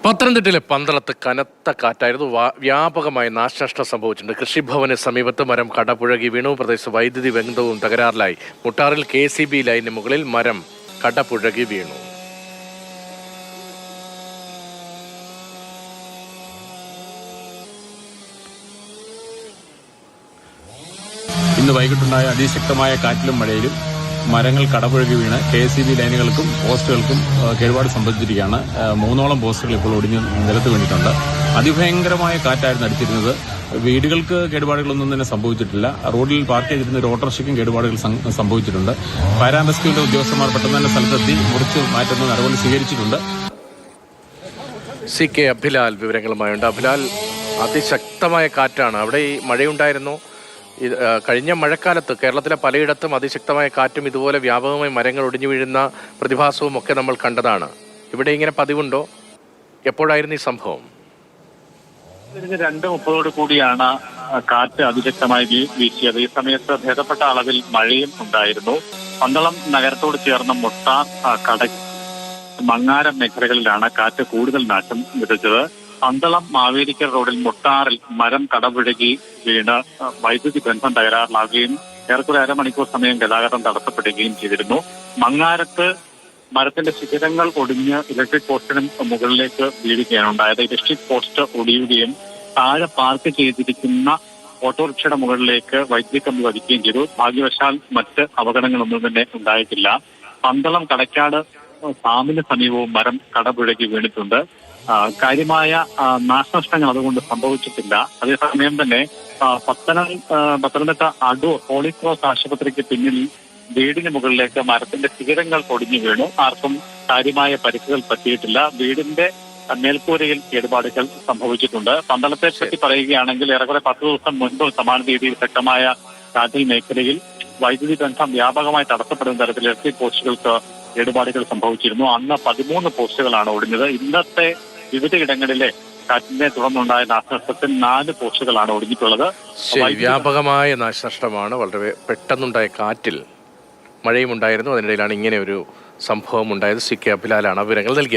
പത്തനംതിട്ടയിലെ പന്തളത്ത് കനത്ത കാറ്റായിരുന്നു. വ്യാപകമായ നാശനഷ്ടം സംഭവിച്ചിട്ടുണ്ട്. കൃഷിഭവന് സമീപത്ത് മരം കടപുഴകി വീണു. പ്രദേശത്ത് വൈദ്യുതി ബന്ധവും തകരാറിലായി. മുട്ടാറിൽ KCB ലൈനിന് മുകളിൽ മരം കടപുഴകി വീണു. ഇന്ന് വൈകിട്ടുണ്ടായ അതിശക്തമായ കാറ്റിലും മഴയിലും മരങ്ങൾ കടപുഴകി വീണ് KCB ലൈനുകൾക്കും പോസ്റ്റുകൾക്കും കേടുപാട് സംഭവിച്ചിരിക്കുകയാണ്. 3ഓളം പോസ്റ്റുകൾ ഇപ്പോൾ ഒടിഞ്ഞ് നിലത്ത് വീണിട്ടുണ്ട്. അതിഭയങ്കരമായ കാറ്റായിരുന്നു അടിച്ചിരുന്നത്. വീടുകൾക്ക് കേടുപാടുകളൊന്നും തന്നെ സംഭവിച്ചിട്ടില്ല. റോഡിൽ പാർക്ക് ചെയ്തിരുന്ന ഒരു ഓട്ടോറിക്ഷയ്ക്കും കേടുപാടുകൾ സംഭവിച്ചിട്ടുണ്ട്. ഫയർ ആൻഡ് റെസ്ക്യൂവിന്റെ ഉദ്യോഗസ്ഥന്മാർ പെട്ടെന്ന് തന്നെ സ്ഥലത്തെത്തി മുറിച്ച് മാറ്റുന്ന നടപടി സ്വീകരിച്ചിട്ടുണ്ട്. CK അഭിലാൽ വിവരങ്ങളുമായുണ്ട്. അഭിലാൽ, അതിശക്തമായ കാറ്റാണ്. അവിടെ ഈ മഴയുണ്ടായിരുന്നു. കഴിഞ്ഞ മഴക്കാലത്ത് കേരളത്തിലെ പലയിടത്തും അതിശക്തമായ കാറ്റും ഇതുപോലെ വ്യാപകമായി മരങ്ങൾ ഒടിഞ്ഞു വീഴുന്ന പ്രതിഭാസവും ഒക്കെ നമ്മൾ കണ്ടതാണ്. ഇവിടെ ഇങ്ങനെ പതിവുണ്ടോ? എപ്പോഴായിരുന്നു ഈ സംഭവം? 2:30 കൂടിയാണ് കാറ്റ് അതിശക്തമായി വീശിയത്. ഈ സമയത്ത് ഭേദപ്പെട്ട അളവിൽ മഴയും ഉണ്ടായിരുന്നു. പന്തളം നഗരത്തോട് ചേർന്ന മുട്ടാർ, മങ്ങാരം മേഖലകളിലാണ് കാറ്റ് കൂടുതൽ നാശം വിതച്ചത്. പന്തളം മാവേലിക്കൽ റോഡിൽ മുട്ടാറിൽ മരം കടപുഴകി വീണ് വൈദ്യുതി ബന്ധം തകരാറിലാവുകയും ഏറെക്കുറെ അരമണിക്കൂർ സമയം ഗതാഗതം തടസ്സപ്പെടുകയും ചെയ്തിരുന്നു. മങ്ങാരത്ത് മരത്തിന്റെ ശിഖരങ്ങൾ ഒടിഞ്ഞ് ഇലക്ട്രിക് പോസ്റ്റിന് മുകളിലേക്ക് വീഴുകയാണ് ഉണ്ടായത്. ഇലക്ട്രിക് പോസ്റ്റ് ഒടിയുകയും താഴെ പാർക്ക് ചെയ്തിരിക്കുന്ന ഓട്ടോറിക്ഷയുടെ മുകളിലേക്ക് വൈദ്യുതി കമ്പി വധിക്കുകയും ചെയ്തു. ഭാഗ്യവശാൽ മറ്റ് അപകടങ്ങളൊന്നും തന്നെ ഉണ്ടായിട്ടില്ല. പന്തളം കടക്കാട് ഫാമിന് സമീപവും മരം കടപുഴകി വീണിട്ടുണ്ട്. കാര്യമായ നാശനഷ്ടങ്ങൾ അതുകൊണ്ട് സംഭവിച്ചിട്ടില്ല. അതേസമയം തന്നെ പത്തനംതിട്ട അടൂർ ഹോളി ക്രോസ് ആശുപത്രിക്ക് പിന്നിൽ വീടിന് മുകളിലേക്ക് മരത്തിന്റെ ശിഖരങ്ങൾ പൊടിഞ്ഞു വീണു. ആർക്കും കാര്യമായ പരിക്കുകൾ പറ്റിയിട്ടില്ല. വീടിന്റെ മേൽക്കൂരയിൽ കേടുപാടുകൾ സംഭവിച്ചിട്ടുണ്ട്. പന്തളത്തെ പറ്റി പറയുകയാണെങ്കിൽ ഏറെക്കുറെ 10 ദിവസം മുൻപ് സമാന രീതിയിൽ ശക്തമായ കാറ്റിൽ മേഖലയിൽ വൈദ്യുതി ബന്ധം വ്യാപകമായി തടസ്സപ്പെടുന്ന തരത്തിൽ ഇലക്ട്രിക് പോസ്റ്റുകൾക്ക് കേടുപാടുകൾ സംഭവിച്ചിരുന്നു. അന്ന് 13 പോസ്റ്റുകളാണ് ഒടിഞ്ഞത്. ഇന്നത്തെ വിവിധയിടങ്ങളിലെ കാറ്റിനെ തുടർന്നുണ്ടായ നാശനഷ്ടത്തിൽ 4 പോസ്റ്റുകളാണ് ഒടിഞ്ഞിട്ടുള്ളത്. വ്യാപകമായ നാശനഷ്ടമാണ്. വളരെ പെട്ടെന്നുണ്ടായ കാറ്റിൽ മഴയും ഉണ്ടായിരുന്നു. അതിനിടയിലാണ് ഇങ്ങനെ ഒരു സംഭവം ഉണ്ടായത്. CK അഭിലാലാണ് വിവരങ്ങൾ നൽകിയത്.